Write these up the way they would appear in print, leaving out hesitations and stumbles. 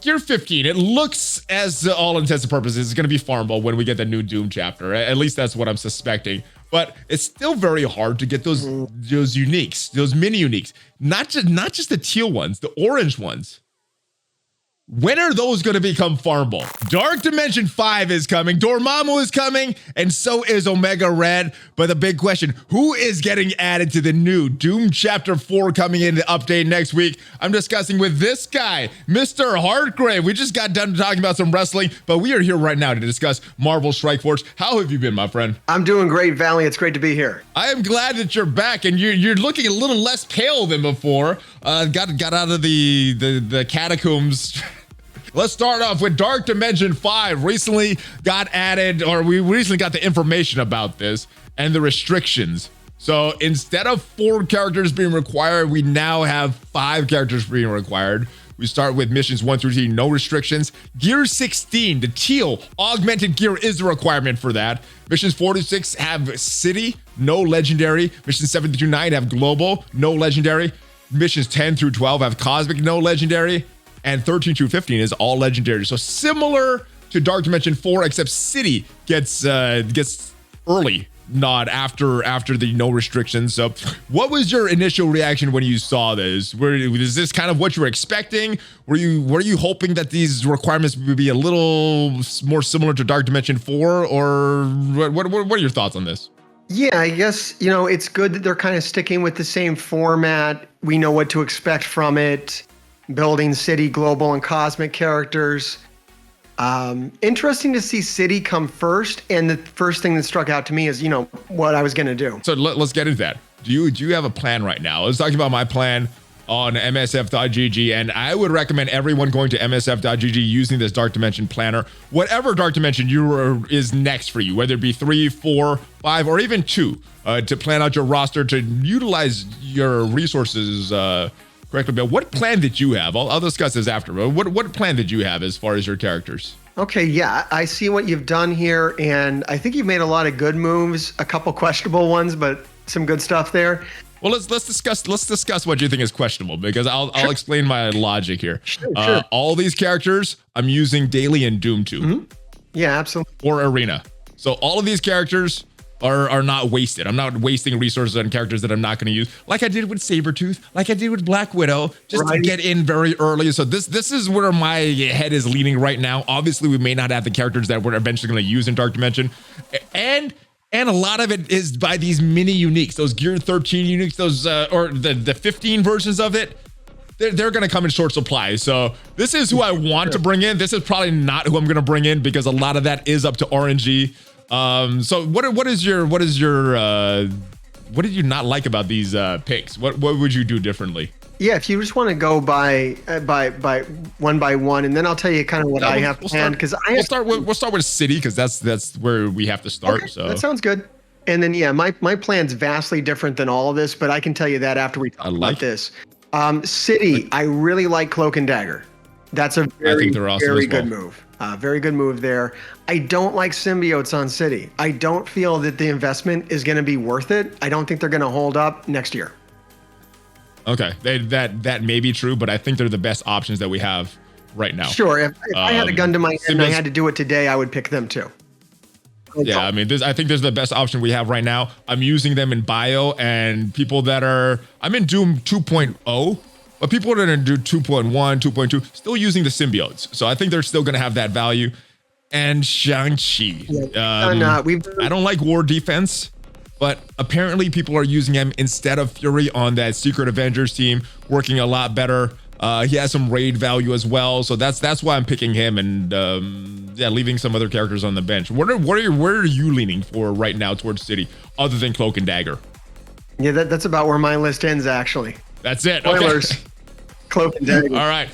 Gear 15, it looks, as all intents and purposes, it's going to be farmable when we get the new Doom chapter. At least that's what I'm suspecting. But it's still very hard to get those uniques, those mini uniques. Not just the teal ones, the orange ones. When are those going to become farmable? Dark Dimension 5 is coming, Dormammu is coming, and so is Omega Red. But the big question, who is getting added to the new Doom Chapter 4 coming in the update next week? I'm discussing with this guy, MrHartgrave. We just got done talking about some wrestling, but we are here right now to discuss Marvel Strike Force. How have you been, my friend? I'm doing great, Valley. It's great to be here. I am glad that you're back, and you're looking a little less pale than before. Got out of the catacombs. Let's start off with Dark Dimension 5. Recently got added, or we recently got the information about this and the restrictions. So instead of 4 characters being required, we now have 5 characters being required. We start with missions 1 through 3, no restrictions. Gear 16, the teal augmented gear is the requirement for that. Missions 4 to 6 have city, no legendary. Missions 7 through 9 have global, no legendary. Missions 10 through 12 have cosmic, no legendary. And 13 through 15 is all legendary. So similar to Dark Dimension 4, except city gets early, not after the no restrictions. So what was your initial reaction when you saw this? Is this kind of what you were expecting? Were you hoping that these requirements would be a little more similar to Dark Dimension 4, or what are your thoughts on this? Yeah, I guess, it's good that they're kind of sticking with the same format. We know what to expect from it. Building city, global, and cosmic characters. Interesting to see city come first. And the first thing that struck out to me is, what I was going to do. So let's get into that. Do you have a plan right now? Let's talk about my plan on msf.gg. And I would recommend everyone going to msf.gg using this Dark Dimension planner. Whatever Dark Dimension is next for you, whether it be 3, 4, 5, or even 2, to plan out your roster, to utilize your resources correctly. But what plan did you have? I'll discuss this after. But what plan did you have as far as your characters? Okay, yeah, I see what you've done here, and I think you've made a lot of good moves, a couple questionable ones, but some good stuff there. Well, let's discuss what you think is questionable, because I'll explain my logic here. Sure. All these characters I'm using daily in Doom 2. Mm-hmm. Yeah, absolutely. Or Arena. So all of these characters are not wasted. I'm not wasting resources on characters that I'm not going to use, like I did with Sabretooth, like I did with Black Widow, just to get in very early. So this is where my head is leaning right now. Obviously, we may not have the characters that we're eventually going to use in Dark Dimension, and a lot of it is by these mini uniques, those Gear 13 uniques, those or the 15 versions of it. They're going to come in short supply. So this is who I want to bring in. This is probably not who I'm going to bring in, because a lot of that is up to RNG. So what did you not like about these picks? What would you do differently? Yeah, if you just want to go by one by one, and then I'll tell you kind of what I have planned, because we'll start with city, because that's where we have to start. Okay, so that sounds good. And then my plan's vastly different than all of this, but I can tell you that after we talk about this. City, I really like Cloak and Dagger. That's a very good move. Very good move there. I don't like symbiotes on city. I don't feel that the investment is going to be worth it. I don't think they're going to hold up next year. Okay, that may be true, but I think they're the best options that we have right now. Sure, if I had a gun to my head and I had to do it today, I would pick them too. Yeah, I mean, I think there's the best option we have right now. I'm using them in bio, and people that I'm in Doom 2.0. But people that are going to do 2.1, 2.2, still using the symbiotes. So I think they're still going to have that value. And Shang-Chi. I don't like War Defense, but apparently people are using him instead of Fury on that Secret Avengers team, working a lot better. He has some raid value as well. So that's why I'm picking him, and leaving some other characters on the bench. Where are you leaning for right now towards City, other than Cloak and Dagger? Yeah, that's about where my list ends, actually. That's it. Spoilers. Okay. Cloak and Dagger. All right.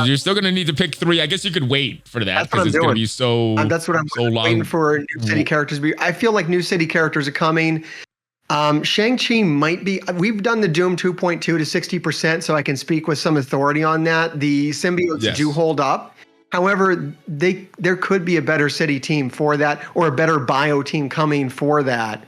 You're still going to need to pick 3. I guess you could wait for that, because it's going to be so that's what I'm long. Waiting for new city characters. I feel like new city characters are coming. Shang-Chi might be. We've done the Doom 2.2 to 60%, so I can speak with some authority on that. The symbiotes do hold up. However, there could be a better city team for that, or a better bio team coming for that.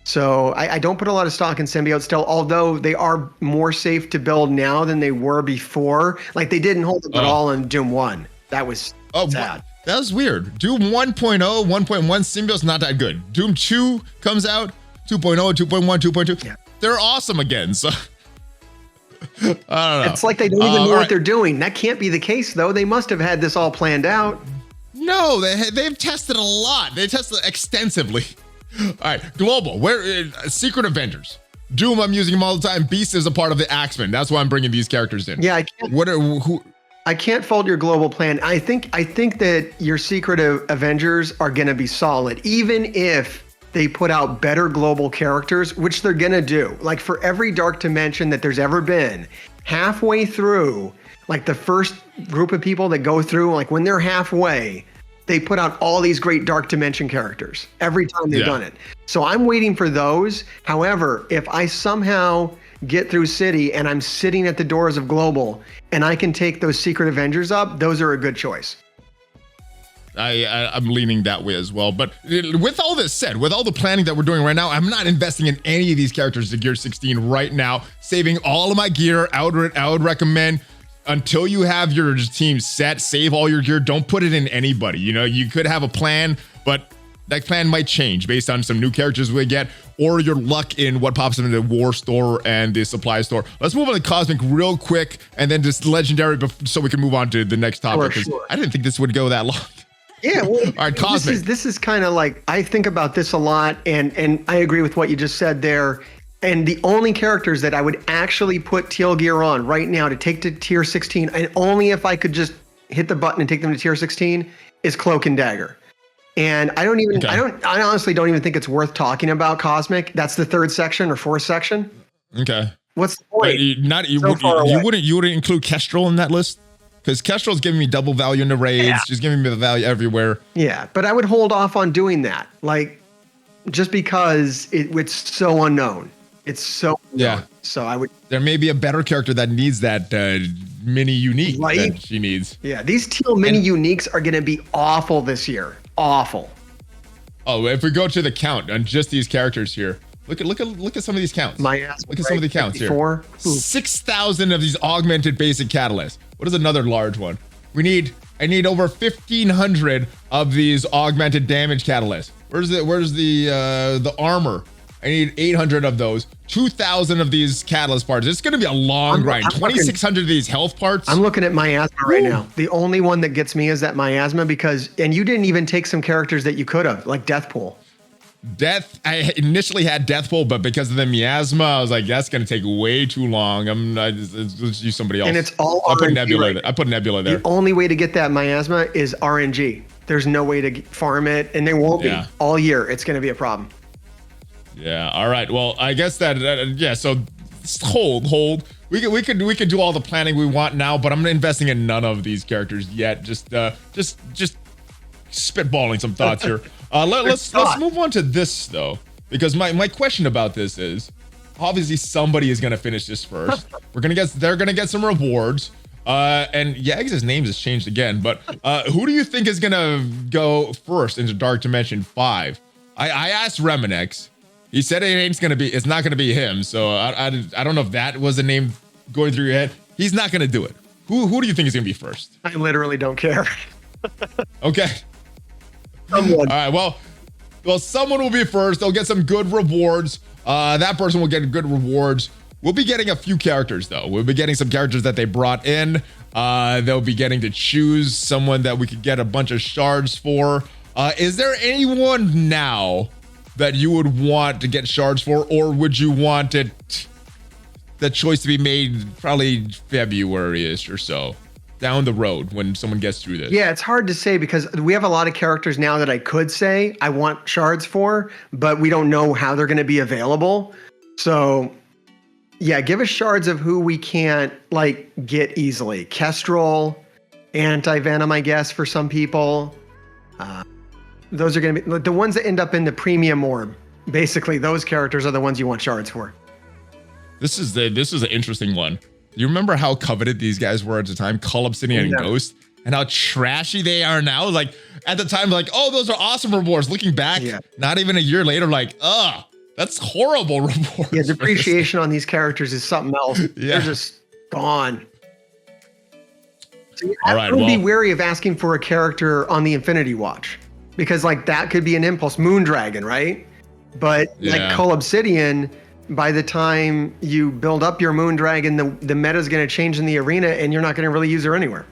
So I don't put a lot of stock in symbiotes still, although they are more safe to build now than they were before. Like they didn't hold up at all in Doom 1. That was sad. That was weird. Doom 1.0, 1.1 symbiotes not that good. Doom 2 comes out, 2.0, 2.1, 2.2. Yeah. They're awesome again. So I don't know. It's like they don't even know what they're doing. That can't be the case though. They must have had this all planned out. No, they've tested a lot. They tested extensively. All right, global. Where Secret Avengers? Doom, I'm using them all the time. Beast is a part of the Axemen. That's why I'm bringing these characters in. Yeah, I can't fault your global plan. I think that your Secret Avengers are going to be solid, even if they put out better global characters, which they're going to do. Like for every Dark Dimension that there's ever been, halfway through, like the first group of people that go through, like when they're halfway, they put out all these great Dark Dimension characters every time they've done it. So I'm waiting for those. However, if I somehow get through City and I'm sitting at the doors of Global and I can take those Secret Avengers up, those are a good choice. I'm leaning that way as well. But with all this said, with all the planning that we're doing right now, I'm not investing in any of these characters to Gear 16 right now, saving all of my gear. I would recommend until you have your team set, save all your gear. Don't put it in anybody. You know, you could have a plan, but that plan might change based on some new characters we get or your luck in what pops up in the war store and the supply store. Let's move on to Cosmic real quick and then just Legendary so we can move on to the next topic. Sure. I didn't think this would go that long. Yeah, well, all right, Cosmic. This is kind of like, I think about this a lot and I agree with what you just said there. And the only characters that I would actually put teal gear on right now to take to tier 16, and only if I could just hit the button and take them to tier 16, is Cloak and Dagger. And I honestly don't even think it's worth talking about Cosmic. That's the third section or fourth section. Okay. What's the point? You wouldn't include Kestrel in that list? Because Kestrel's giving me double value in the raids. She's giving me the value everywhere. Yeah, but I would hold off on doing that. Like, just because it's so unknown. It's so unknown. So I would. There may be a better character that needs that mini unique that she needs. Yeah, these teal mini uniques are going to be awful this year. Awful. Oh, if we go to the count on just these characters here, look at some of these counts. Look at some of the counts 54. Here. 6,000 of these augmented basic catalysts. What is another large one? I need over 1,500 of these augmented damage catalysts. Where's the armor? I need 800 of those, 2,000 of these catalyst parts. It's going to be a long grind. 2,600 of these health parts. I'm looking at miasma right now. The only one that gets me is that miasma and you didn't even take some characters that you could have, like Deathpool. I initially had Deathpool, but because of the miasma, I was like, that's going to take way too long. Let's use somebody else. And it's all RNG. I put Nebula there. The only way to get that miasma is RNG. There's no way to farm it, and they won't be all year. It's going to be a problem. Yeah. All right. Well, I guess that so hold. We could do all the planning we want now, but I'm not investing in none of these characters yet. Just spitballing some thoughts here. Let's move on to this though, because my question about this is, obviously somebody is gonna finish this first. They're gonna get some rewards. And Yags' name has changed again, but who do you think is gonna go first into Dark Dimension 5? I asked Reminex. He said it's not gonna be him. So I don't know if that was a name going through your head. He's not gonna do it. Who do you think is gonna be first? I literally don't care. Okay. Someone. All right. Well, someone will be first. They'll get some good rewards. That person will get good rewards. We'll be getting a few characters though. We'll be getting some characters that they brought in. They'll be getting to choose someone that we could get a bunch of shards for. Is there anyone now that you would want to get shards for, or would you want the choice to be made probably February-ish or so down the road when someone gets through this? Yeah, it's hard to say because we have a lot of characters now that I could say I want shards for, but we don't know how they're going to be available. So yeah, give us shards of who we can't get easily. Kestrel, Anti-Venom, I guess, for some people. Those are going to be the ones that end up in the premium orb. Basically, those characters are the ones you want shards for. This is an interesting one. You remember how coveted these guys were at the time? Cull, Obsidian, and Ghost, and how trashy they are now. Like at the time, oh, those are awesome rewards. Looking back, not even a year later, That's horrible rewards. Yeah, depreciation on these characters is something else. They're just gone. So I would be wary of asking for a character on the Infinity Watch, because like that could be an impulse. Moondragon, right? But like Cull Obsidian, by the time you build up your Moondragon, the meta is going to change in the arena, and you're not going to really use her anywhere.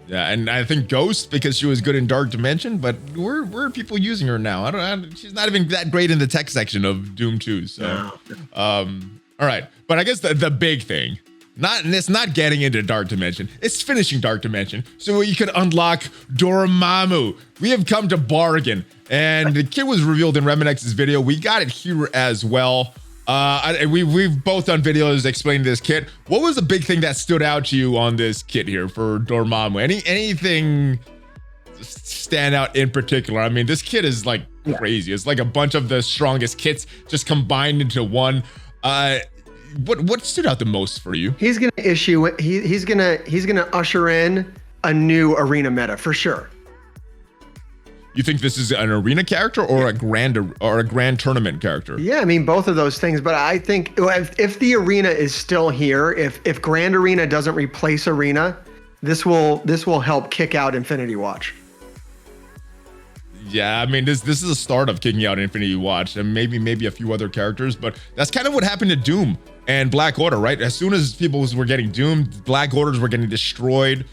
Yeah, and I think Ghost, because she was good in Dark Dimension, but where are people using her now? She's not even that great in the tech section of Doom 2. So, all right. But I guess the big thing, it's not getting into Dark Dimension, it's finishing Dark Dimension, so you can unlock Dormammu. We have come to bargain, and the kit was revealed in Reminex's video. We got it here as well. We've both done videos explaining this kit. What was the big thing that stood out to you on this kit here for Dormammu? Anything stand out in particular? I mean, this kit is like crazy. It's like a bunch of the strongest kits just combined into one. What stood out the most for you? He's gonna he's gonna usher in a new arena meta for sure. You think this is an arena character or a grand tournament character? Yeah, I mean both of those things, but I think if the arena is still here, if Grand Arena doesn't replace arena, this will help kick out Infinity Watch. Yeah, I mean this is the start of kicking out Infinity Watch, and maybe a few other characters, but that's kind of what happened to Doom and Black Order, right? As soon as people were getting doomed, Black Orders were getting destroyed.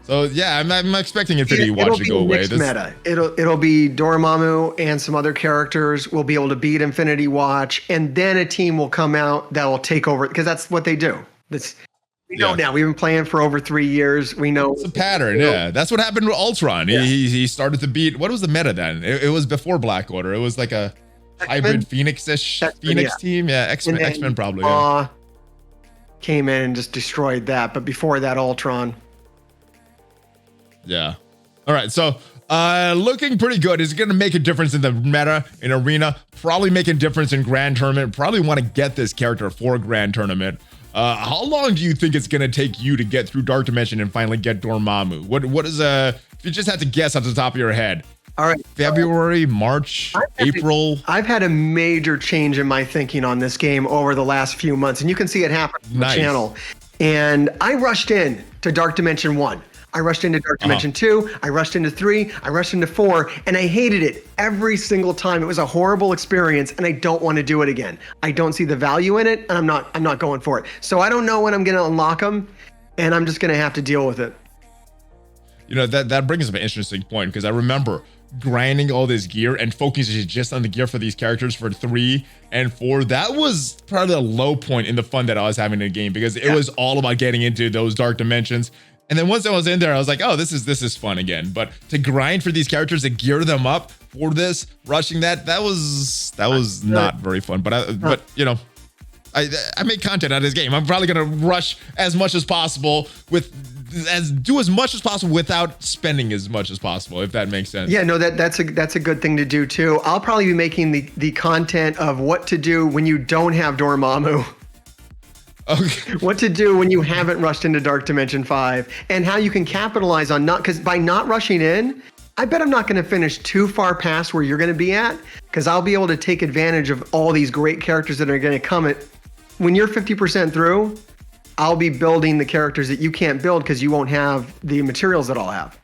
So yeah, I'm expecting Infinity Watch to go away. Meta. It'll be Dormammu and some other characters will be able to beat Infinity Watch, and then a team will come out that will take over, because that's what they do. We know now. We've been playing for over 3 years. We know it's a pattern. Yeah, that's what happened with Ultron. Yeah. He started to beat. What was the meta then? It was before Black Order. It was like a hybrid Phoenix-ish team. Yeah, X-Men probably. Came in and just destroyed that. But before that, Ultron. Yeah. All right. So looking pretty good. Is it going to make a difference in the meta, in arena? Probably make a difference in Grand Tournament. Probably want to get this character for Grand Tournament. How long do you think it's going to take you to get through Dark Dimension and finally get Dormammu? What is if you just had to guess off the top of your head? All right. February, March, April. I've had a major change in my thinking on this game over the last few months, and you can see it happen on the channel. And I rushed in to Dark Dimension 1. I rushed into Dark Dimension 2, I rushed into 3, I rushed into 4, and I hated it every single time. It was a horrible experience, and I don't want to do it again. I don't see the value in it, and I'm not going for it. So I don't know when I'm going to unlock them, and I'm just going to have to deal with it. You know, that brings up an interesting point, because I remember grinding all this gear and focusing just on the gear for these characters for 3 and 4. That was probably the low point in the fun that I was having in the game, because it was all about getting into those dark dimensions. And then once I was in there, I was like, oh, this is fun again. But to grind for these characters, to gear them up for this, rushing that was not very fun. But you know, I make content out of this game. I'm probably gonna rush as much as possible do as much as possible without spending as much as possible, if that makes sense. Yeah, no, that's a good thing to do too. I'll probably be making the content of what to do when you don't have Dormammu. Okay. What to do when you haven't rushed into Dark Dimension 5, and how you can capitalize on because by not rushing in, I bet I'm not going to finish too far past where you're going to be at, because I'll be able to take advantage of all these great characters that are going to come. When you're 50% through, I'll be building the characters that you can't build because you won't have the materials that I'll have.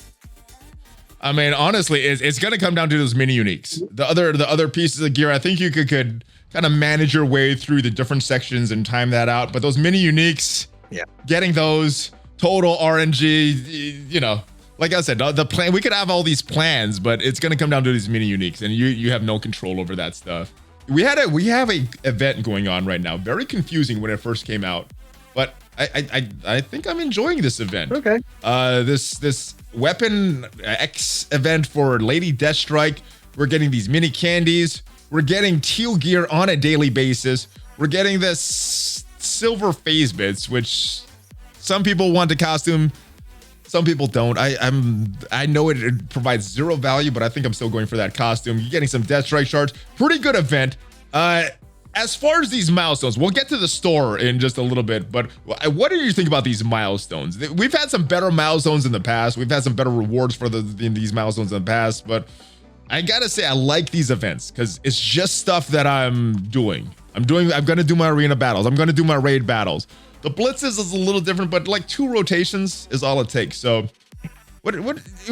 I mean, honestly, it's going to come down to those mini uniques. The other pieces of gear, I think you could kind of manage your way through the different sections and time that out. But those mini uniques, getting those, total RNG, you know, like I said, the plan, we could have all these plans, but it's going to come down to these mini uniques, and you have no control over that stuff. We have a event going on right now. Very confusing when it first came out, but I think I'm enjoying this event. Okay. This Weapon X event for Lady Deathstrike. We're getting these mini candies. We're getting teal gear on a daily basis. We're getting this silver phase bits, which some people want the costume, some people don't. I know it provides zero value, but I think I'm still going for that costume. You're getting some Deathstrike shards. Pretty good event. As far as these milestones, we'll get to the store in just a little bit, but what do you think about these milestones? We've had some better milestones in the past. We've had some better rewards for these milestones in the past, but I gotta say, I like these events because it's just stuff that I'm doing. I'm gonna do my arena battles. I'm gonna do my raid battles. The blitzes is a little different, but like 2 rotations is all it takes. So what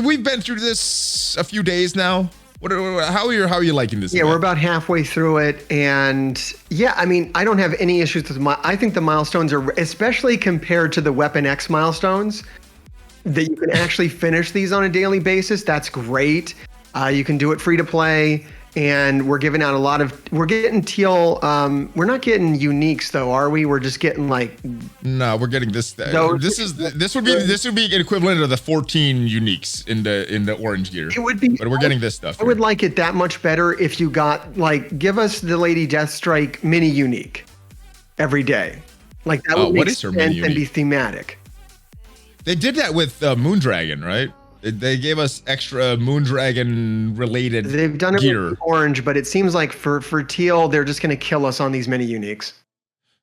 we've been through this a few days now. How are you liking this? Yeah, event? We're about halfway through it, and yeah, I mean, I don't have any issues with I think the milestones are, especially compared to the Weapon X milestones, that you can actually finish these on a daily basis. That's great. You can do it free to play, and we're giving out we're getting teal. We're not getting uniques though, are we? We're just getting like. No, we're getting this. This would be equivalent of the 14 uniques in the orange gear. It would be, but we're getting this stuff. I would like it that much better if you got give us the Lady Deathstrike mini unique every day. Like that would make sense and be thematic. They did that with Moondragon, right? They gave us extra Moondragon related gear. They've done it with orange, but it seems like for teal, they're just going to kill us on these mini uniques.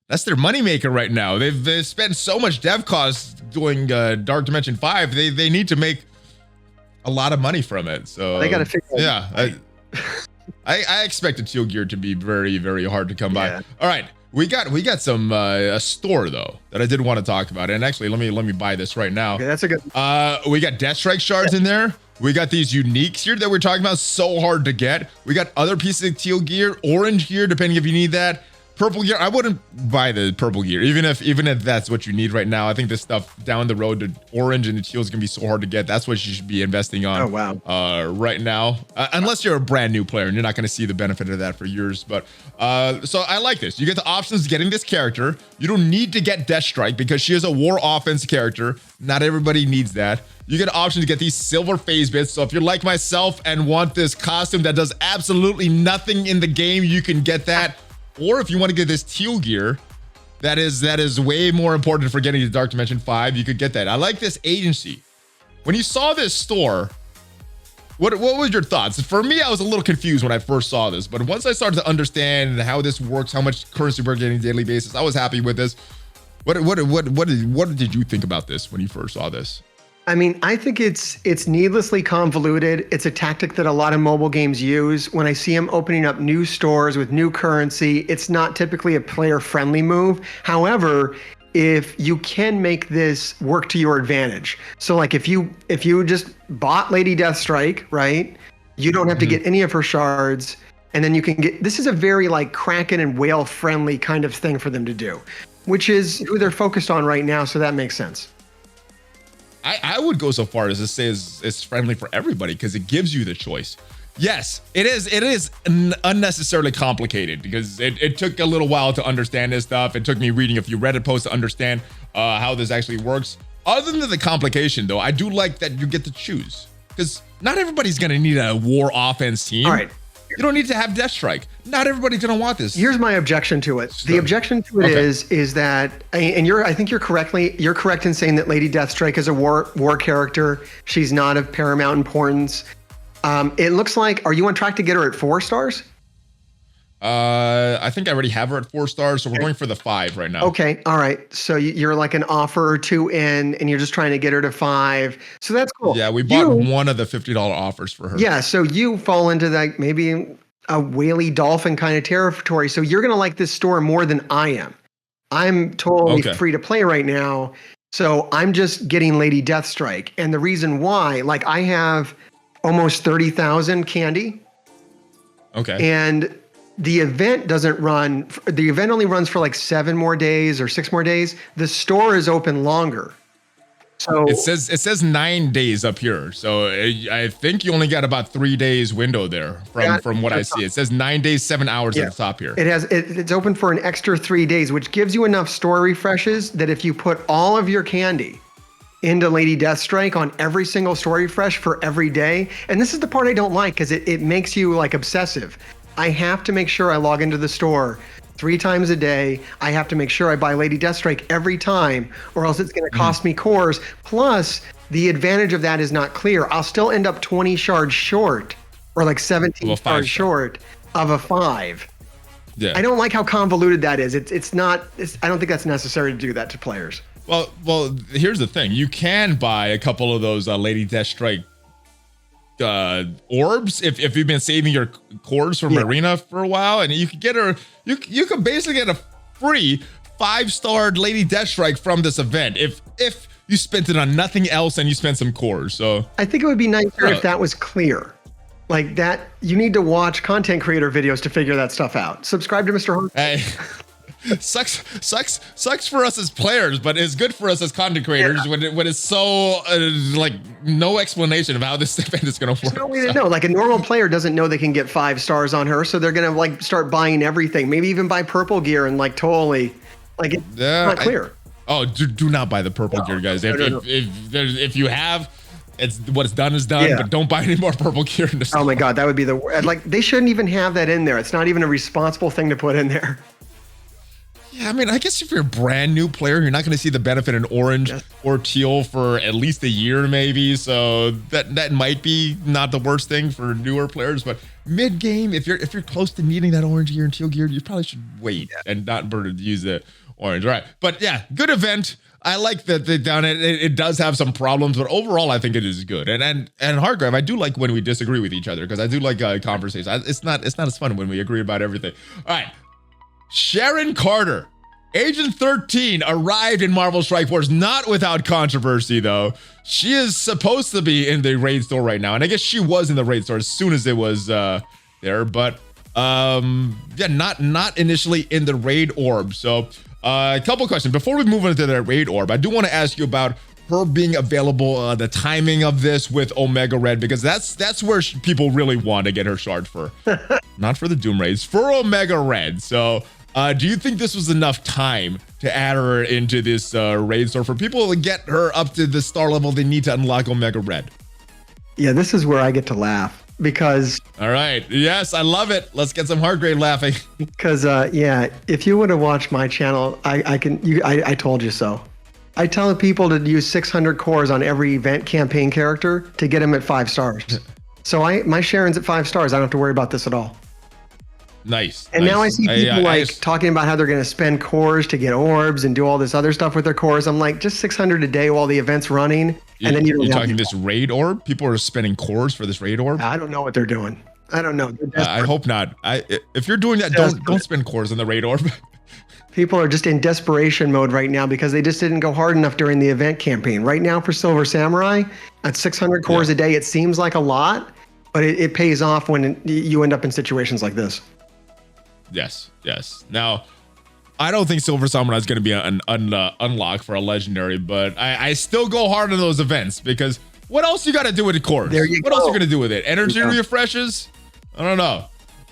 That's their moneymaker right now. They've spent so much dev costs doing Dark Dimension 5. They need to make a lot of money from it. So they got to figure it out. Yeah. I expect the teal gear to be very, very hard to come by. All right. We got some a store though that I did want to talk about, and actually let me buy this right now. Okay, that's a good. We got Deathstrike shards in there. We got these uniques here that we're talking about, so hard to get. We got other pieces of teal gear, orange gear, depending if you need that. Purple gear, I wouldn't buy the purple gear, even if that's what you need right now. I think this stuff down the road, the orange and the teal is gonna be so hard to get. That's what you should be investing on. Oh wow. Right now, unless you're a brand new player and you're not gonna see the benefit of that for years. But so I like this. You get the options of getting this character. You don't need to get Deathstrike because she is a war offense character. Not everybody needs that. You get an option to get these silver phase bits. So if you're like myself and want this costume that does absolutely nothing in the game, you can get that. Or if you want to get this teal gear, that is way more important for getting to Dark Dimension 5, you could get that. I like this agency. When you saw this store, what was your thoughts? For me, I was a little confused when I first saw this, but once I started to understand how this works, how much currency we're getting on a daily basis, I was happy with this. What did you think about this when you first saw this? I mean, I think it's needlessly convoluted. It's a tactic that a lot of mobile games use. When I see them opening up new stores with new currency, it's not typically a player-friendly move. However, if you can make this work to your advantage. So like if you just bought Lady Deathstrike, right? You don't have to get any of her shards, and then you can get, this is a very like Kraken and whale friendly kind of thing for them to do, which is who they're focused on right now, so that makes sense. I would go so far as to say it's friendly for everybody because it gives you the choice. Yes, it is unnecessarily complicated because it took a little while to understand this stuff. It took me reading a few Reddit posts to understand how this actually works. Other than the complication, though, I do like that you get to choose because not everybody's going to need a war offense team. All right. You don't need to have Deathstrike. Not everybody's gonna want this. Here's my objection to it. The objection to it is that, and I think you're correct in saying that Lady Deathstrike is a war character. She's not of paramount importance. It looks like, are you on track to get her at 4 stars? I think I already have her at 4 stars, so we're going for the 5 right now. Okay, all right. So you're like an offer or 2 in, and you're just trying to get her to 5. So that's cool. Yeah, we bought one of the $50 offers for her. Yeah, so you fall into that maybe a whaley dolphin kind of territory. So you're gonna like this store more than I am. I'm totally free to play right now, so I'm just getting Lady Deathstrike. And the reason why, like, I have almost 30,000 candy. Okay. And the event doesn't run. The event only runs for like 7 more days or 6 more days. The store is open longer. So it says 9 days up here. So I think you only got about 3 days window there from what I see. It says 9 days, 7 hours at the top here. It's open for an extra 3 days, which gives you enough store refreshes that if you put all of your candy into Lady Deathstrike on every single store refresh for every day, and this is the part I don't like because it makes you like obsessive. I have to make sure I log into the store 3 times a day. I have to make sure I buy Lady Deathstrike every time, or else it's going to cost me cores. Plus, the advantage of that is not clear. I'll still end up 20 shards short, or like 17 shards short of a 5. Yeah. I don't like how convoluted that is. I don't think that's necessary to do that to players. Well, here's the thing. You can buy a couple of those Lady Deathstrike orbs if you've been saving your cores from Arena for a while, and you could get her. You could basically get a free 5-starred Lady Deathstrike from this event if you spent it on nothing else and you spent some cores. So I think it would be nicer if that was clear. Like that, you need to watch content creator videos to figure that stuff out. Subscribe to MrHartgrave. Hey, sucks for us as players, but it's good for us as content creators when it's so like no explanation of how this event is going to work. There's no way to know. Like a normal player doesn't know they can get 5 stars on her, so they're going to like start buying everything. Maybe even buy purple gear and like totally like it's not clear. Do not buy the purple gear, guys. If you have. It's what's done is done, but don't buy any more purple gear in the store. Oh my God, that would be the like. They shouldn't even have that in there. It's not even a responsible thing to put in there. Yeah, I mean, I guess if you're a brand new player, you're not going to see the benefit in orange or teal for at least a year, maybe. So that might be not the worst thing for newer players. But mid game, if you're close to needing that orange gear and teal gear, you probably should wait and not burn to use the orange. All right, but yeah, good event. I like that they done it. It does have some problems, but overall, I think it is good. And Hartgrave, I do like when we disagree with each other because I do like conversations. It's not as fun when we agree about everything. All right, Sharon Carter, Agent 13, arrived in Marvel Strike Force, not without controversy though. She is supposed to be in the raid store right now, and I guess she was in the raid store as soon as it was there, but not initially in the raid orb. So. A couple questions before we move into the raid orb. I do want to ask you about her being available, the timing of this with Omega Red, because that's where people really want to get her shard for, not for the Doom raids, for Omega Red. So, do you think this was enough time to add her into this raid store for people to get her up to the star level they need to unlock Omega Red? Yeah, this is where I get to laugh. Because all right, yes, I love it. Let's get some Hartgrave laughing. Because if you would have watched my channel, I told you so. I tell people to use 600 cores on every event campaign character to get them at 5 stars. So my Sharon's at 5 stars. I don't have to worry about this at all. Nice. And now I see people talking about how they're going to spend cores to get orbs and do all this other stuff with their cores. I'm like, just 600 a day while the event's running. And then you're talking this raid orb? People are spending cores for this raid orb? I don't know what they're doing. I don't know. I hope not. If you're doing that, don't spend cores on the raid orb. People are just in desperation mode right now because they just didn't go hard enough during the event campaign. Right now for Silver Samurai, at 600 cores a day, it seems like a lot, but it pays off when you end up in situations like this. Yes. Now, I don't think Silver Samurai is going to be an unlock for a legendary, but I still go hard on those events because what else you got to do with the cores? What else are you going to do with it? Energy refreshes? I don't know.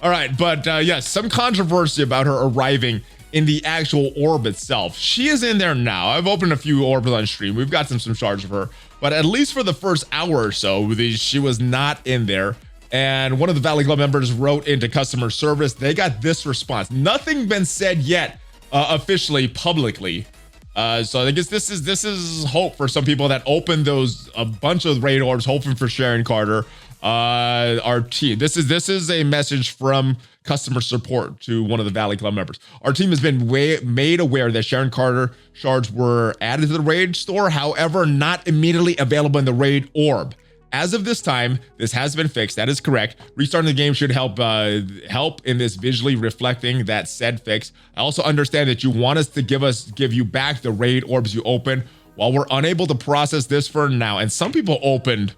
All right, but yes, some controversy about her arriving in the actual orb itself. She is in there now. I've opened a few orbs on stream. We've got some shards of her, but at least for the first hour or so, she was not in there. And one of the Valley Club members wrote into customer service. They got this response. Nothing been said yet officially, publicly. So I guess this is hope for some people that opened a bunch of raid orbs, hoping for Sharon Carter. Our team. This is a message from customer support to one of the Valley Club members. Our team has been made aware that Sharon Carter shards were added to the raid store, however, not immediately available in the raid orb. As of this time, this has been fixed. That is correct. Restarting the game should help in this visually reflecting that said fix. I also understand that you want us to give you back the raid orbs you opened. While we're unable to process this for now, and some people opened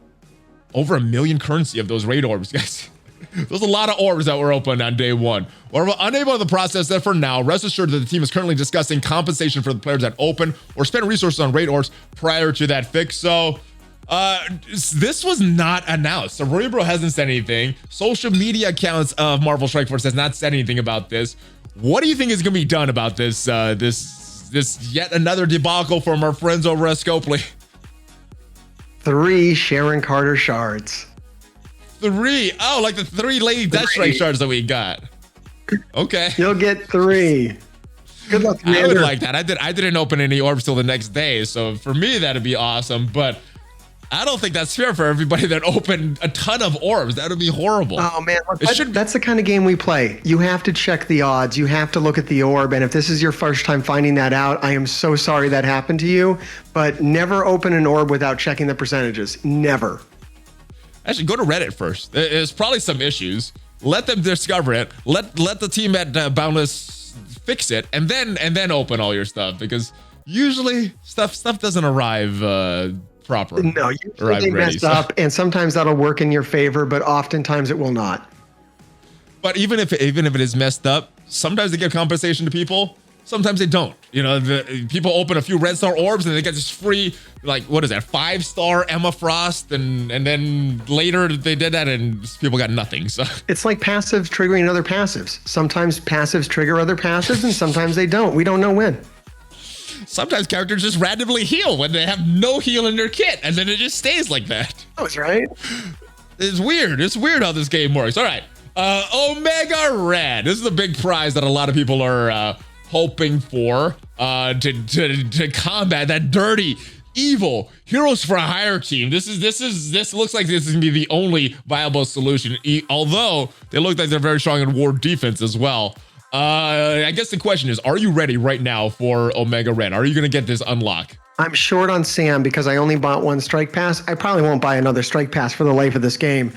over 1 million currency of those raid orbs, guys. There's a lot of orbs that were opened on day one. While we're unable to process that for now, rest assured that the team is currently discussing compensation for the players that open or spend resources on raid orbs prior to that fix. So this was not announced. Cerebro hasn't said anything. Social media accounts of Marvel Strike Force has not said anything about this. What do you think is going to be done about this? This yet another debacle from our friends over at Scopely. 3 Sharon Carter shards. 3? Oh, like the 3 Lady Deathstrike shards that we got. Okay. You'll get 3. Good luck, man. I would like that. I didn't open any orbs till the next day, so for me that'd be awesome. But I don't think that's fair for everybody that opened a ton of orbs. That would be horrible. Oh man, that's the kind of game we play. You have to check the odds. You have to look at the orb. And if this is your first time finding that out, I am so sorry that happened to you. But never open an orb without checking the percentages. Never. Actually, go to Reddit first. There's probably some issues. Let them discover it. Let the team at Boundless fix it, and then open all your stuff, because usually stuff doesn't arrive proper. No, usually they mess up, and sometimes that'll work in your favor, but oftentimes it will not. But even if it is messed up, sometimes they give compensation to people. Sometimes they don't. You know, the people open a few red star orbs and they get this free, like, what is that, 5-star Emma Frost, and then later they did that and people got nothing. So it's like passives triggering other passives. Sometimes passives trigger other passives, and sometimes they don't. We don't know when. Sometimes characters just randomly heal when they have no heal in their kit, and then it just stays like that. Oh, that's right. It's weird. It's weird how this game works. All right. Omega Red. This is the big prize that a lot of people are hoping for to combat that dirty, evil Heroes for Hire team. This looks like this is gonna be the only viable solution. Although they look like they're very strong in war defense as well. I guess the question is, are you ready right now for Omega Red? Are you gonna get this unlock? I'm short on Sam because I only bought one strike pass. I probably won't buy another strike pass for the life of this game.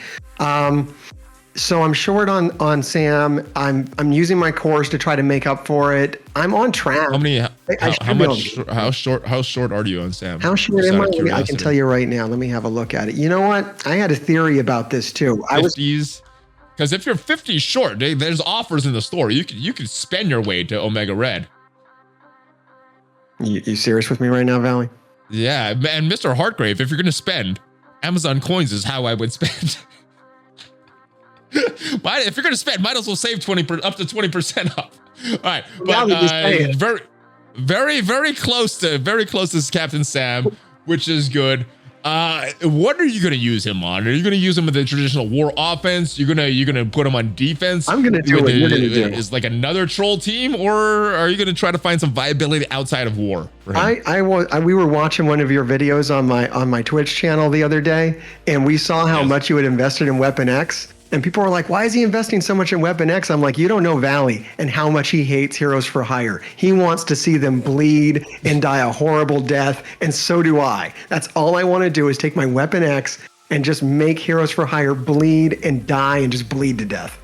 So I'm short on Sam. I'm using my cores to try to make up for it. I'm on track. How short are you on Sam? How short am I? I can tell you right now. Let me have a look at it. You know what? I had a theory about this too. 50s. Because if you're 50 short, there's offers in the store. You could spend your way to Omega Red. You serious with me right now, Valley? Yeah, and MrHartgrave, if you're gonna spend, Amazon coins is how I would spend. If you're gonna spend, might as well save up to 20% off. All right, but very close to Captain Sam, which is good. What are you gonna use him on? Are you gonna use him with the traditional war offense? You're gonna put him on defense? I'm gonna do what you're gonna do. Is like another troll team, or are you gonna try to find some viability outside of war for him? We were watching one of your videos on my Twitch channel the other day, and we saw how much you had invested in Weapon X. And people were like, why is he investing so much in Weapon X? I'm like, you don't know Valley and how much he hates Heroes for Hire. He wants to see them bleed and die a horrible death, and so do I. That's all I want to do is take my Weapon X and just make Heroes for Hire bleed and die and just bleed to death.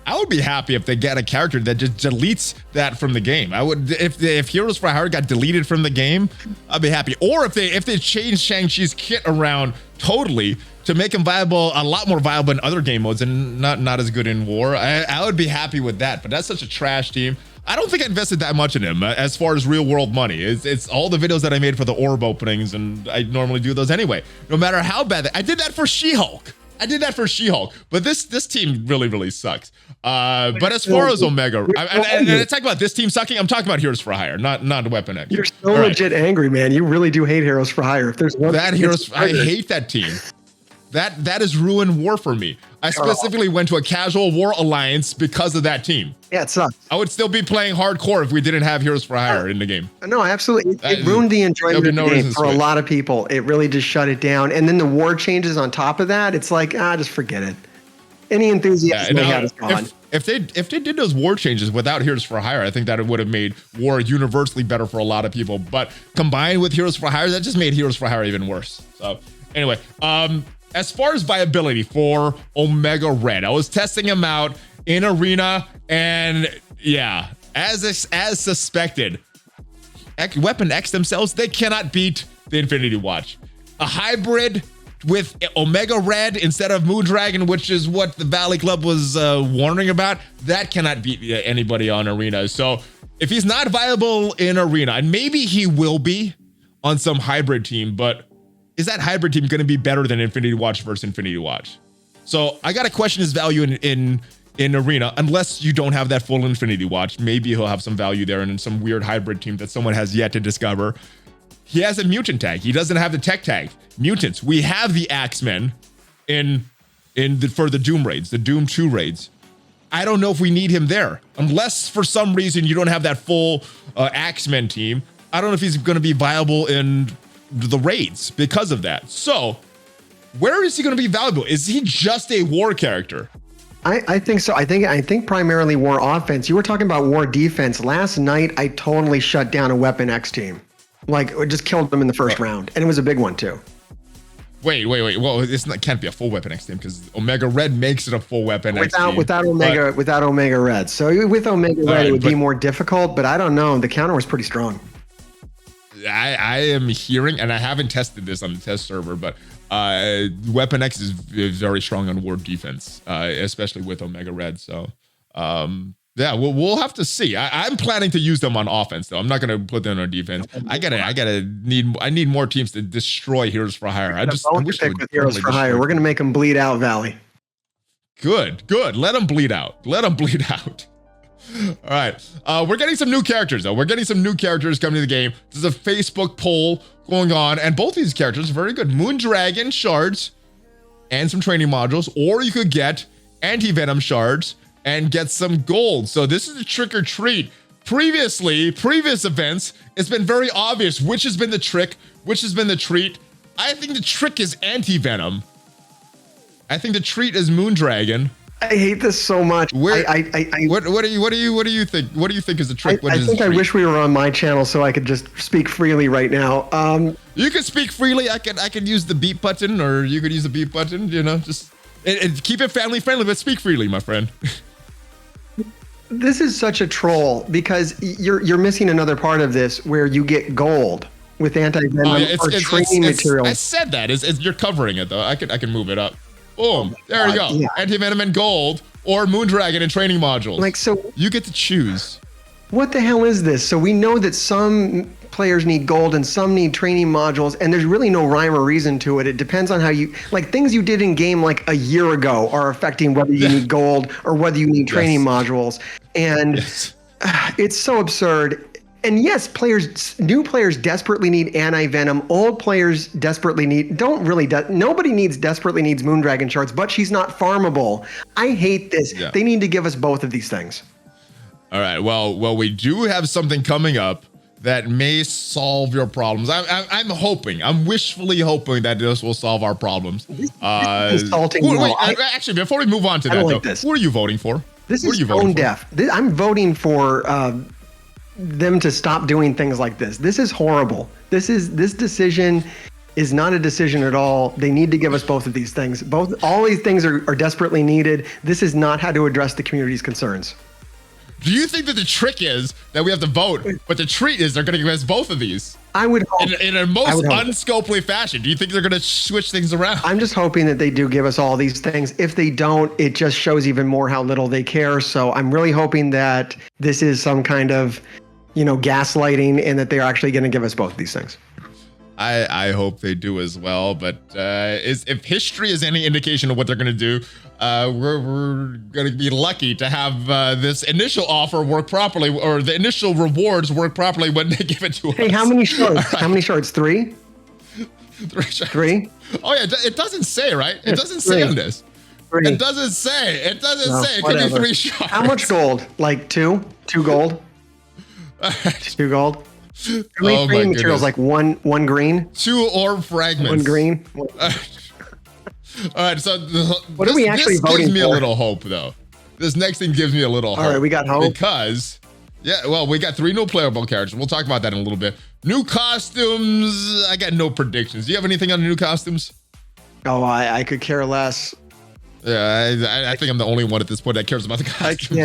I would be happy if they get a character that just deletes that from the game. I would, if Heroes for Hire got deleted from the game, I'd be happy. Or if they change Shang-Chi's kit around totally to make him viable, a lot more viable in other game modes and not as good in war, I would be happy with that. But that's such a trash team. I don't think I invested that much in him as far as real world money. It's all the videos that I made for the orb openings, and I normally do those anyway. No matter how bad I did that for She-Hulk. But this team really sucks. But as far as Omega, and I talk about this team sucking, I'm talking about Heroes for Hire, not Weapon X. You're so legit angry, man. You really do hate Heroes for Hire. If there's one I hate that team. That is ruined war for me. I specifically went to a casual war alliance because of that team. Yeah, it sucks. I would still be playing hardcore if we didn't have Heroes for Hire in the game. No, absolutely. It ruined the enjoyment of the game for a lot of people. It really just shut it down. And then the war changes on top of that. It's like, just forget it. Any enthusiasm they had is gone. If they did those war changes without Heroes for Hire, I think that it would have made war universally better for a lot of people. But combined with Heroes for Hire, that just made Heroes for Hire even worse. So anyway, as far as viability for Omega Red, I was testing him out in Arena, and yeah, as suspected, Weapon X themselves, they cannot beat the Infinity Watch. A hybrid with Omega Red instead of Moondragon, which is what the Valley Club was warning about, that cannot beat anybody on Arena. So if he's not viable in Arena, and maybe he will be on some hybrid team, but is that hybrid team going to be better than Infinity Watch versus Infinity Watch? So I got to question his value in Arena, unless you don't have that full Infinity Watch. Maybe he'll have some value there and in some weird hybrid team that someone has yet to discover. He has a mutant tag. He doesn't have the tech tag. Mutants. We have the Axemen for the Doom raids, the Doom 2 raids. I don't know if we need him there, unless for some reason you don't have that full Axemen team. I don't know if he's going to be viable in the raids because of that. So where is he going to be valuable? Is he just a war character? I think so. I think primarily war offense. You were talking about war defense. Last night, I totally shut down a Weapon X team. Like, just killed them in the first round. And it was a big one too. Wait. Well, can't be a full weapon X team because Omega Red makes it a full weapon X team. Without Omega Red. So with Omega Red, it would be more difficult, but I don't know. The counter was pretty strong. I am hearing, and I haven't tested this on the test server, but Weapon X is very strong on ward defense, especially with Omega Red. So, yeah, we'll have to see. I'm planning to use them on offense, though. I'm not going to put them on defense. I need more teams to destroy Heroes for Hire. I wish pick with Heroes for Hire. We're going to make them bleed out, Valley. Good. Let them bleed out. All right. We're getting some new characters, though. We're getting some new characters coming to the game. There's a Facebook poll going on, and both these characters are very good. Moondragon shards and some training modules, or you could get anti-venom shards and get some gold. So this is a trick or treat. Previous events, it's been very obvious which has been the trick, which has been the treat. I think the trick is anti-venom. I think the treat is Moondragon. I hate this so much. What do you think? What do you think is the trick? I wish we were on my channel so I could just speak freely right now. You can speak freely. I could use the beep button, or you could use the beep button. You know, just keep it family friendly, but speak freely, my friend. This is such a troll because you're missing another part of this where you get gold with anti-venom or training materials. I said that. You're covering it though. I can move it up. Boom. There you go. Yeah. Anti-venom and gold, or Moondragon and training modules. Like, so you get to choose. What the hell is this? So we know that some players need gold and some need training modules, and there's really no rhyme or reason to it. It depends on how you, like, things you did in game like a year ago are affecting whether you need gold or whether you need training modules. And it's so absurd. And yes, new players desperately need anti-venom. Old players desperately nobody desperately needs Moondragon shards, but she's not farmable. I hate this. Yeah. They need to give us both of these things. All right. Well, we do have something coming up that may solve your problems. I'm hoping. I'm wishfully hoping that this will solve our problems. This is insulting. Actually, before we move on to that, who are you voting for? This is tone deaf. I'm voting for them to stop doing things like this. This is horrible. This decision is not a decision at all. They need to give us both of these things. All these things are desperately needed. This is not how to address the community's concerns. Do you think that the trick is that we have to vote, but the treat is they're going to give us both of these? I would hope. In a most unscopely fashion. Do you think they're going to switch things around? I'm just hoping that they do give us all these things. If they don't, it just shows even more how little they care. So I'm really hoping that this is some kind of, gaslighting, and that they're actually going to give us both of these things. I hope they do as well. But if history is any indication of what they're going to do, we're going to be lucky to have this initial offer work properly, or the initial rewards work properly when they give it to us. Hey, how many shards? Right. How many shards? 3? 3 shards. 3? Oh yeah, it doesn't say, right? It doesn't say on this. 3. It doesn't say. It doesn't say. It could be 3 shards. How much gold? Like 2? 2 gold? 2 gold? How many training materials? Like one green? 2 orb fragments. 1 green? All right, so what are we actually voting for? This gives me a little hope, though. This next thing gives me a little hope. All right, we got hope. Because, we got 3 new playable characters. We'll talk about that in a little bit. New costumes. I got no predictions. Do you have anything on the new costumes? Oh, I could care less. Yeah, I think I'm the only one at this point that cares about the costumes.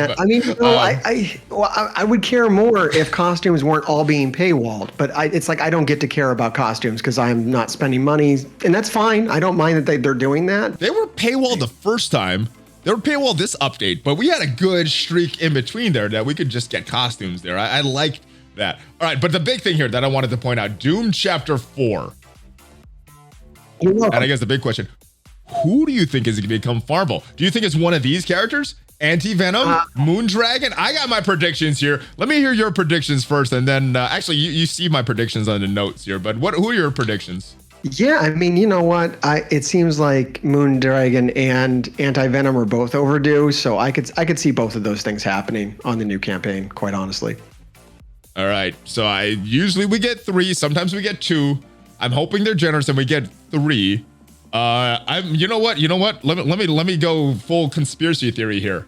I would care more if costumes weren't all being paywalled. But it's like I don't get to care about costumes because I'm not spending money, and that's fine. I don't mind that they're doing that. They were paywalled the first time. They were paywalled this update, but we had a good streak in between there that we could just get costumes there. I liked that. All right, but the big thing here that I wanted to point out, Doom Chapter 4. And I guess the big question, who do you think is going to become Farmable? Do you think it's one of these characters? Anti-Venom? Moondragon? I got my predictions here. Let me hear your predictions first, and then actually you see my predictions on the notes here, but who are your predictions? Yeah, I mean, you know what? It seems like Moondragon and Anti-Venom are both overdue, so I could see both of those things happening on the new campaign, quite honestly. All right, so usually we get 3, sometimes we get 2. I'm hoping they're generous and we get 3. You know what? Let me go full conspiracy theory here.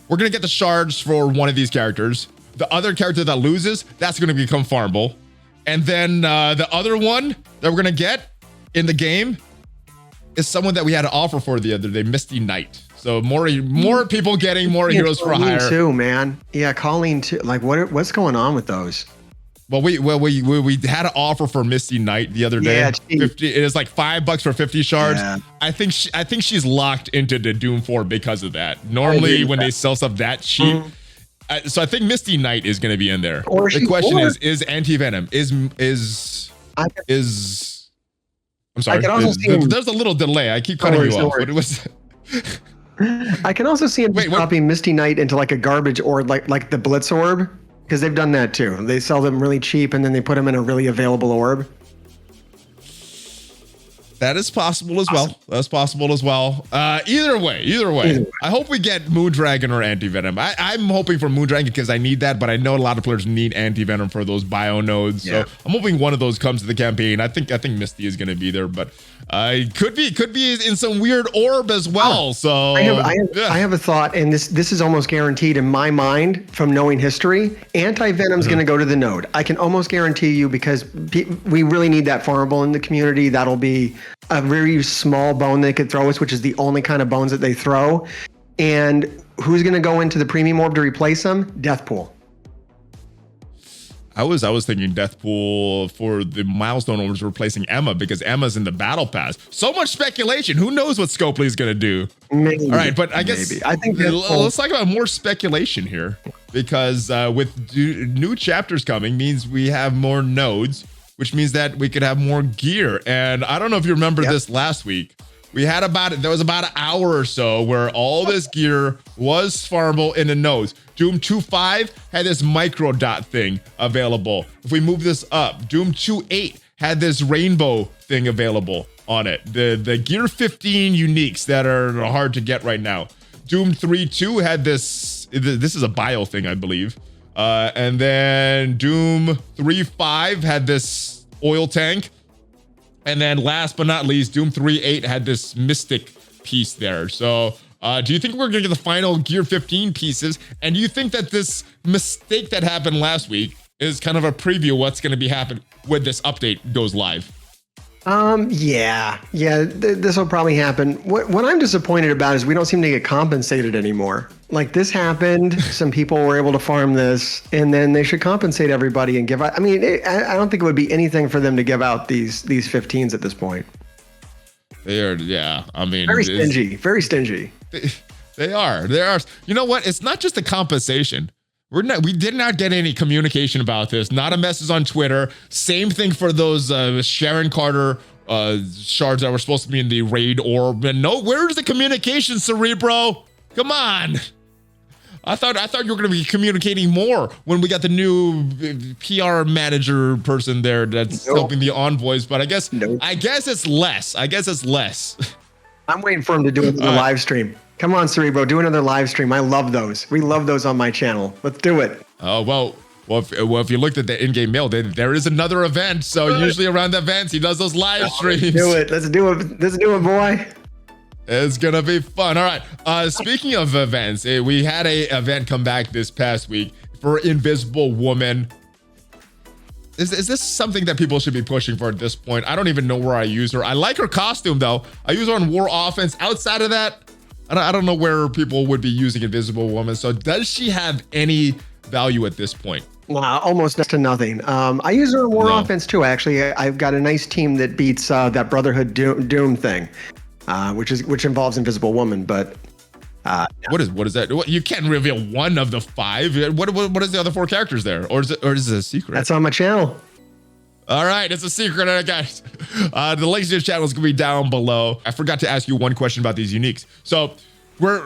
We're gonna get the shards for one of these characters. The other character that loses, that's gonna become farmable. And then the other one that we're gonna get in the game is someone that we had an offer for the other day, Misty Knight. So more people getting more heroes for hire. Colleen too, man. Yeah, Colleen too. Like what's going on with those? Well, we had an offer for Misty Knight the other day. Yeah, 50. It is like $5 for 50 shards. Yeah. I think she's locked into the Doom 4 because of that. Normally, when they sell stuff that cheap. So I think Misty Knight is going to be in there. The question is Anti-Venom I'm sorry. There's a little delay. I keep cutting you off. But it was. I can also see him dropping Misty Knight into like a garbage orb, like the Blitz orb, because they've done that too. They sell them really cheap and then they put them in a really available orb. That is possible as well. That's possible as well. Either way. I hope we get Moondragon or Anti-Venom. I'm hoping for Moondragon because I need that, but I know a lot of players need Anti-Venom for those bio nodes. Yeah. So I'm hoping one of those comes to the campaign. I think Misty is going to be there, but could be in some weird orb as well. So I have a thought, and this is almost guaranteed in my mind from knowing history. Anti-Venom's going to go to the node. I can almost guarantee you because we really need that farmable in the community. That'll be a very small bone they could throw us, which is the only kind of bones that they throw. And who's going to go into the premium orb to replace them? Deathpool. I was thinking Deathpool for the milestone orbs replacing Emma because Emma's in the battle pass. So much speculation. Who knows what Scopely is going to do? Maybe. All right, but I guess I think let's talk about more speculation here because with new chapters coming means we have more nodes, which means that we could have more gear. And I don't know if you remember this last week. We had there was about an hour or so where all this gear was farmable in the nodes. Doom 2.5 had this micro dot thing available. If we move this up, Doom 2.8 had this rainbow thing available on it. The Gear 15 uniques that are hard to get right now. Doom 3.2 had this is a bio thing, I believe. And then Doom 3.5 had this oil tank. And then last but not least, Doom 3.8 had this mystic piece there. So do you think we're going to get the final Gear 15 pieces? And do you think that this mistake that happened last week is kind of a preview of what's going to be happening when this update goes live? This will probably happen. What I'm disappointed about is we don't seem to get compensated anymore. Like this happened, some people were able to farm this, and then they should compensate everybody and give out. I mean, I don't think it would be anything for them to give out these 15s at this point. They are, yeah. I mean, very stingy. They are. You know what? It's not just the compensation. We did not get any communication about this. Not a message on Twitter. Same thing for those Sharon Carter shards that were supposed to be in the raid orb. And no, where's the communication, Cerebro? Come on. I thought you were going to be communicating more when we got the new PR manager person there that's helping the envoys. But I guess it's less. I'm waiting for him to do another live stream. Come on, Cerebro, do another live stream. I love those. We love those on my channel. Let's do it. Oh, well, if you looked at the in-game mail, there is another event. So usually around the events, he does those live streams. Let's do it, boy. It's going to be fun. All right. Speaking of events, we had a event come back this past week for Invisible Woman. Is this something that people should be pushing for at this point? I don't even know where I use her. I like her costume, though. I use her on War Offense. Outside of that, I don't know where people would be using Invisible Woman. So does she have any value at this point? Wow, almost next to nothing. I use her on War Offense, too, actually. I've got a nice team that beats that Brotherhood Doom thing. Which involves Invisible Woman, but what is that? You can't reveal one of the 5. What is the other 4 characters there, or is it a secret? That's on my channel. All right, it's a secret, guys. The links to your channel is gonna be down below. I forgot to ask you one question about these uniques. So we're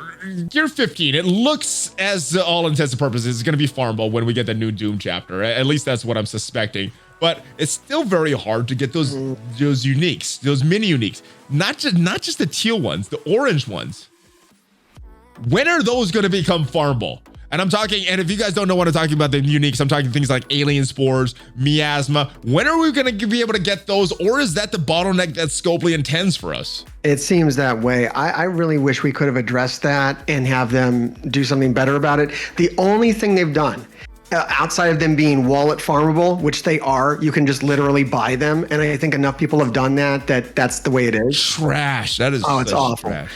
Gear 15. It looks, as all intents and purposes, it's gonna be farmable when we get the new Doom chapter. At least that's what I'm suspecting. But it's still very hard to get those uniques, those mini uniques. Not just the teal ones, the orange ones. When are those going to become farmable? And I'm talking, and if you guys don't know what I'm talking about, the uniques, I'm talking things like alien spores, miasma. When are we going to be able to get those, or is that the bottleneck that Scopely intends for us? It seems that way. I really wish we could have addressed that and have them do something better about it. The only thing they've done outside of them being wallet farmable, which they are, you can just literally buy them. And I think enough people have done that's the way it is. Trash. That is it's awful. Trash.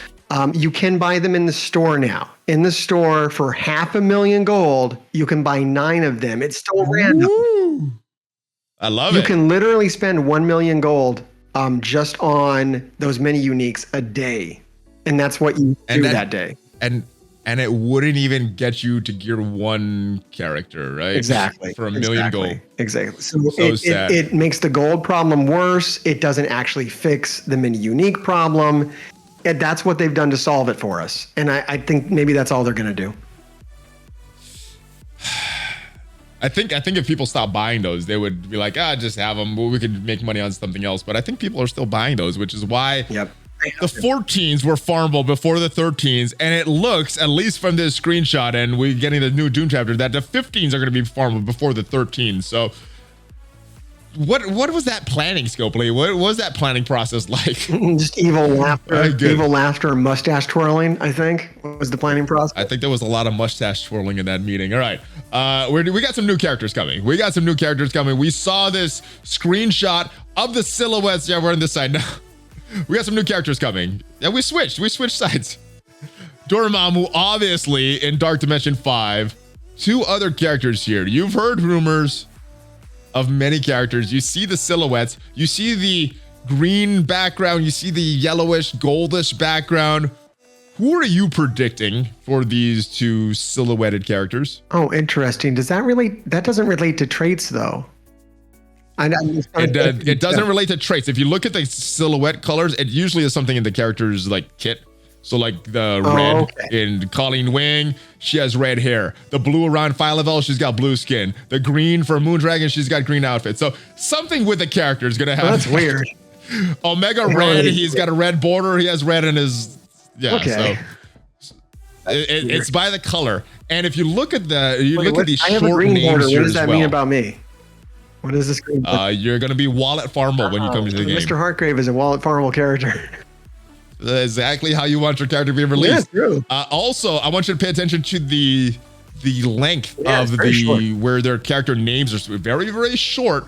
You can buy them in the store now. In the store for 500,000 gold, you can buy 9 of them. It's still random. Woo. I love it. You can literally spend 1 million gold just on those mini uniques a day. And that's what you do that day. And it wouldn't even get you to gear 1 character, right? Exactly. For 1 million gold. Exactly. So it makes the gold problem worse. It doesn't actually fix the mini unique problem. And that's what they've done to solve it for us. And I think maybe that's all they're going to do. I think if people stop buying those, they would be like, just have them. We could make money on something else. But I think people are still buying those, which is why the 14s were farmable before the 13s. And it looks, at least from this screenshot, and we're getting the new Doom chapter, that the 15s are going to be farmable before the 13s. So what was that planning, Skippable? What was that planning process like? Just evil laughter, mustache twirling, I think, was the planning process. I think there was a lot of mustache twirling in that meeting. All right. We got some new characters coming. We saw this screenshot of the silhouettes. Yeah, we're on this side now. We got some new characters coming. And we switched sides. Dormammu, obviously, in Dark Dimension 5. 2 other characters here. You've heard rumors of many characters. You see the silhouettes, you see the green background, you see the yellowish, goldish background. Who are you predicting for these 2 silhouetted characters? Oh, interesting. That doesn't relate to traits though. It doesn't relate to traits. If you look at the silhouette colors, it usually is something in the character's like kit. So like the red in Colleen Wing, she has red hair. The blue around Farmable, she's got blue skin. The green for Moondragon, she's got green outfit. So something with the character is gonna have. That's weird. Omega red, he's got a red border. He has red in his So it's by the color. And if you look at these short names border. What does that mean about me? What is this green? You're gonna be wallet farmable when you come to the game. MrHartgrave is a wallet farmable character. Exactly how you want your character to be released. Yeah, true. Also, I want you to pay attention to the length of where their character names are very, very short,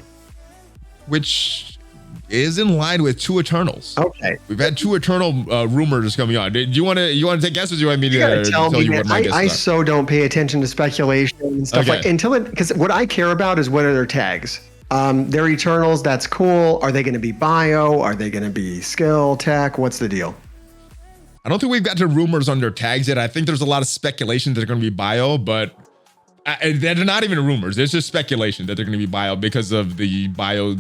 which is in line with 2 Eternals. Okay. We've had 2 Eternal rumors coming on. Do you want to take guesses? Or do you want me to tell you what my guesses are? I so don't pay attention to speculation and stuff because what I care about is what are their tags. They're Eternals. That's cool. Are they going to be bio? Are they going to be skill, tech? What's the deal? I don't think we've got to rumors on their tags yet. I think there's a lot of speculation that they're going to be bio, but they're not even rumors. There's just speculation that they're going to be bio because of the bio.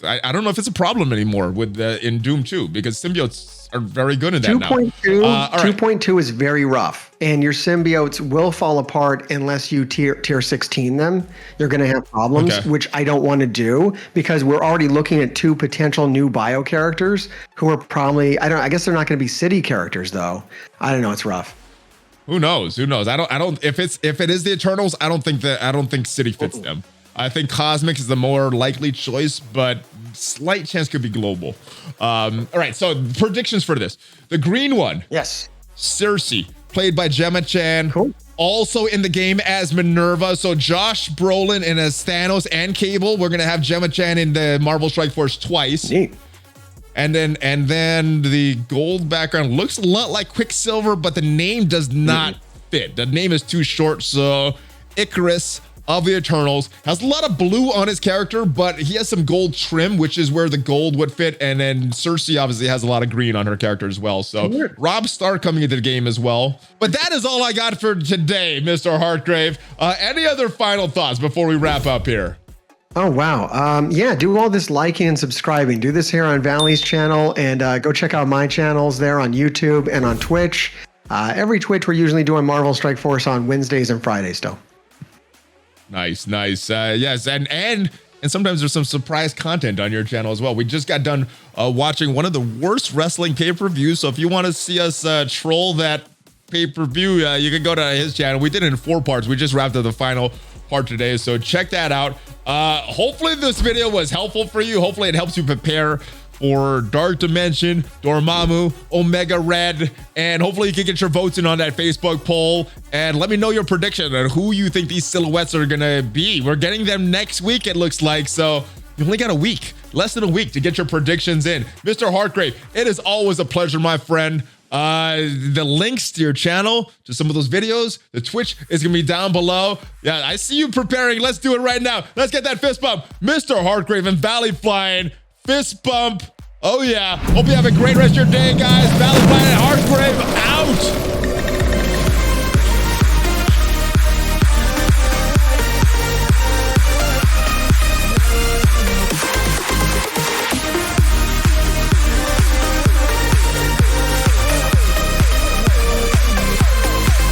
I don't know if it's a problem anymore with in Doom 2 because symbiotes are very good in that 2.2, now. 2.2 is very rough, and your symbiotes will fall apart unless you tier 16 them. You're going to have problems, which I don't want to do because we're already looking at 2 potential new bio characters who are probably I guess they're not going to be city characters though. I don't know. It's rough. Who knows? I don't. If it is the Eternals, I don't think city fits them. I think Cosmic is the more likely choice, but slight chance could be global. All right, so predictions for this. The green one. Yes. Cersei, played by Gemma Chan. Cool. Also in the game as Minerva. So Josh Brolin and as Thanos and Cable. We're going to have Gemma Chan in the Marvel Strike Force twice. Neat. And then the gold background looks a lot like Quicksilver, but the name does not fit. The name is too short, so Icarus of the Eternals has a lot of blue on his character, but he has some gold trim, which is where the gold would fit. And then Cersei obviously has a lot of green on her character as well. So Rob Starr coming into the game as well. But that is all I got for today, MrHartgrave. Any other final thoughts before we wrap up here? Oh, wow. Yeah, do all this liking and subscribing. Do this here on Valley's channel, and go check out my channels there on YouTube and on Twitch. Every Twitch, we're usually doing Marvel Strike Force on Wednesdays and Fridays still. Nice. Yes, and sometimes there's some surprise content on your channel as well. We just got done watching one of the worst wrestling pay-per-views. So if you want to see us troll that pay-per-view, you can go to his channel. We did it in 4 parts. We just wrapped up the final part today, so check that out. Hopefully this video was helpful for you. Hopefully it helps you prepare for Dark Dimension, Dormammu, Omega Red, and hopefully you can get your votes in on that Facebook poll and let me know your prediction on who you think these silhouettes are gonna be. We're getting them next week, it looks like, so you only got a week, less than a week to get your predictions in. MrHartgrave, it is always a pleasure, my friend. The links to your channel, to some of those videos, the Twitch is gonna be down below. Yeah, I see you preparing. Let's do it right now. Let's get that fist bump. MrHartgrave and ValleyFlyin, fist bump. Oh yeah. Hope you have a great rest of your day, guys. ValleyFlyin and Hartgrave out.